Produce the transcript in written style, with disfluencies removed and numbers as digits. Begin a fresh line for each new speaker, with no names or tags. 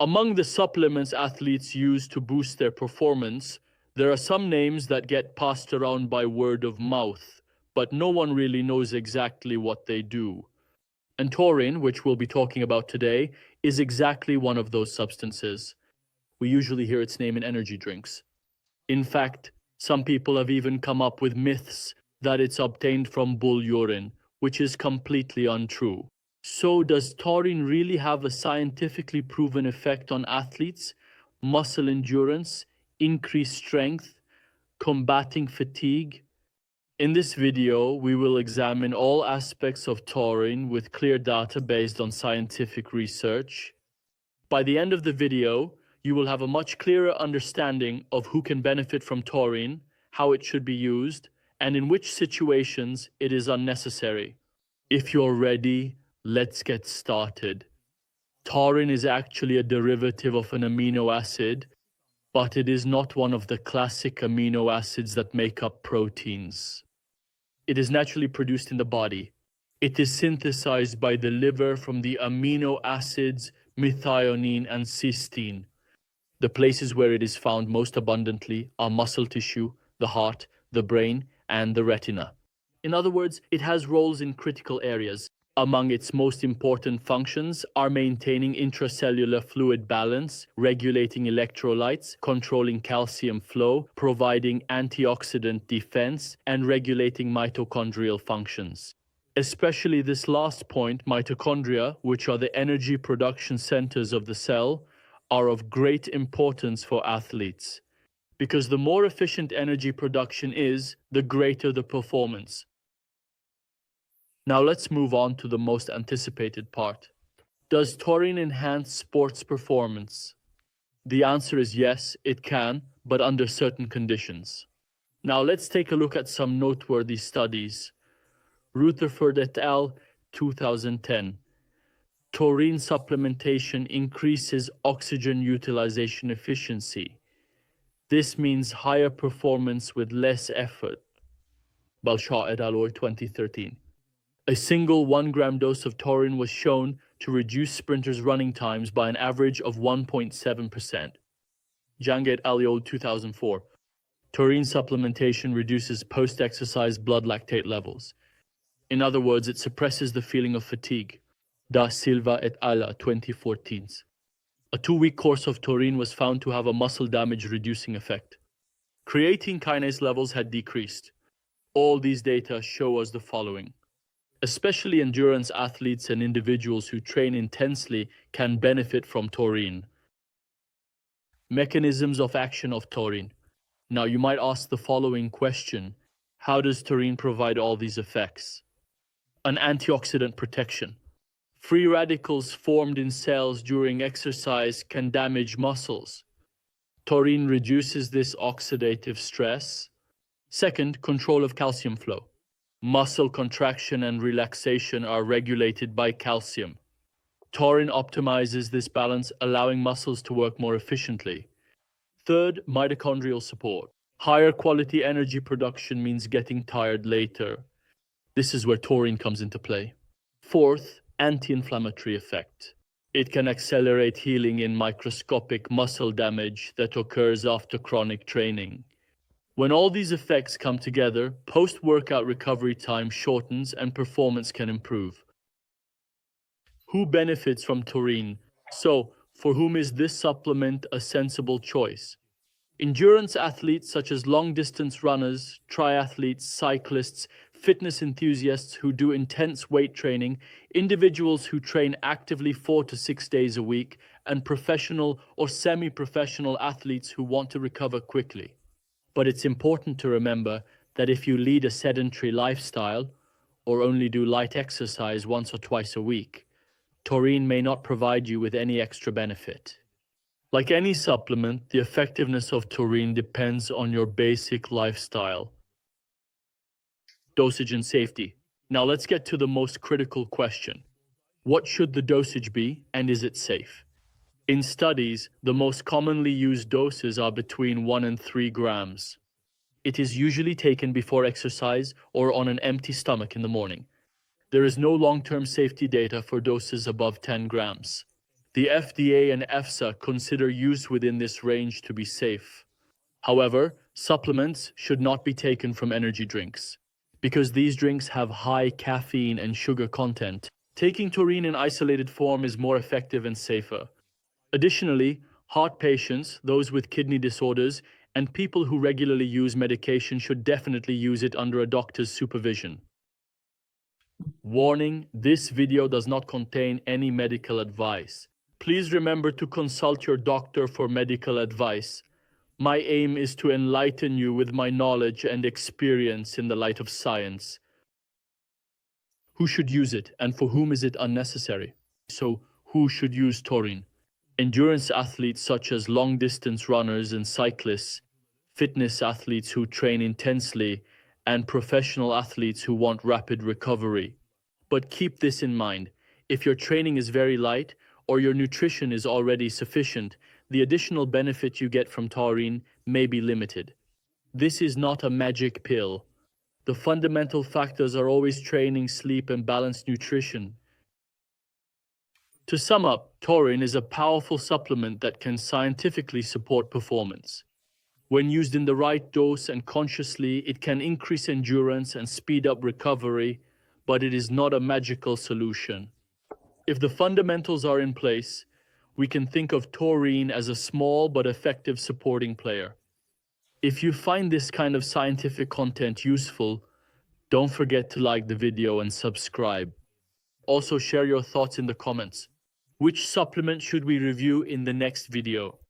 Among the supplements athletes use to boost their performance, there are some names that get passed around by word of mouth, but no one really knows exactly what they do. And taurine, which we'll be talking about today, is exactly one of those substances. We usually hear its name in energy drinks. In fact, some people have even come up with myths that it's obtained from bull urine, which is completely untrue. So, does taurine really have a scientifically proven effect on athletes, muscle endurance, increased strength, combating fatigue? In this video, we will examine all aspects of taurine with clear data based on scientific research. By the end of the video, you will have a much clearer understanding of who can benefit from taurine, how it should be used, and in which situations it is unnecessary. If you're ready, let's get started. Taurine is actually a derivative of an amino acid, but it is not one of the classic amino acids that make up proteins. It is naturally produced in the body. It is synthesized by the liver from the amino acids methionine and cysteine. The places where it is found most abundantly are muscle tissue, the heart, the brain, and the retina. In other words, it has roles in critical areas. Among its most important functions are maintaining intracellular fluid balance, regulating electrolytes, controlling calcium flow, providing antioxidant defense, and regulating mitochondrial functions. Especially this last point, mitochondria, which are the energy production centers of the cell, are of great importance for athletes. Because the more efficient energy production is, the greater the performance. Now let's move on to the most anticipated part. Does taurine enhance sports performance? The answer is yes, it can, but under certain conditions. Now let's take a look at some noteworthy studies. Rutherford et al., 2010. Taurine supplementation increases oxygen utilization efficiency. This means higher performance with less effort. Balshaw et al., 2013. A single 1-gram dose of taurine was shown to reduce sprinters' running times by an average of 1.7%. Jang et al., 2004. Taurine supplementation reduces post-exercise blood lactate levels. In other words, it suppresses the feeling of fatigue. Da Silva et al., 2014. A 2-week course of taurine was found to have a muscle damage reducing effect. Creatine kinase levels had decreased. All these data show us the following. Especially endurance athletes and individuals who train intensely can benefit from taurine. Mechanisms of action of taurine. Now you might ask the following question. How does taurine provide all these effects? An antioxidant protection. Free radicals formed in cells during exercise can damage muscles. Taurine reduces this oxidative stress. Second, control of calcium flow. Muscle contraction and relaxation are regulated by calcium. Taurine optimizes this balance, allowing muscles to work more efficiently. Third, mitochondrial support. Higher quality energy production means getting tired later. This is where taurine comes into play. Fourth, anti-inflammatory effect. It can accelerate healing in microscopic muscle damage that occurs after chronic training. When all these effects come together, post-workout recovery time shortens and performance can improve. Who benefits from taurine? So, for whom is this supplement a sensible choice? Endurance athletes such as long-distance runners, triathletes, cyclists, fitness enthusiasts who do intense weight training, individuals who train actively 4 to 6 days a week, and professional or semi-professional athletes who want to recover quickly. But it's important to remember that if you lead a sedentary lifestyle or only do light exercise once or twice a week, taurine may not provide you with any extra benefit. Like any supplement, the effectiveness of taurine depends on your basic lifestyle. Dosage and safety. Now let's get to the most critical question. What should the dosage be, and is it safe? In studies, the most commonly used doses are between 1 and 3 grams. It is usually taken before exercise or on an empty stomach in the morning. There is no long-term safety data for doses above 10 grams. The FDA and EFSA consider use within this range to be safe. However, supplements should not be taken from energy drinks, because these drinks have high caffeine and sugar content. Taking taurine in isolated form is more effective and safer. Additionally, heart patients, those with kidney disorders, and people who regularly use medication should definitely use it under a doctor's supervision. Warning: this video does not contain any medical advice. Please remember to consult your doctor for medical advice. My aim is to enlighten you with my knowledge and experience in the light of science. Who should use it, and for whom is it unnecessary? So, who should use taurine? Endurance athletes such as long-distance runners and cyclists, fitness athletes who train intensely, and professional athletes who want rapid recovery. But keep this in mind: if your training is very light or your nutrition is already sufficient, the additional benefit you get from taurine may be limited. This is not a magic pill. The fundamental factors are always training, sleep, and balanced nutrition. To sum up, taurine is a powerful supplement that can scientifically support performance. When used in the right dose and consciously, it can increase endurance and speed up recovery, but it is not a magical solution. If the fundamentals are in place, we can think of taurine as a small but effective supporting player. If you find this kind of scientific content useful, don't forget to like the video and subscribe. Also, share your thoughts in the comments. Which supplement should we review in the next video?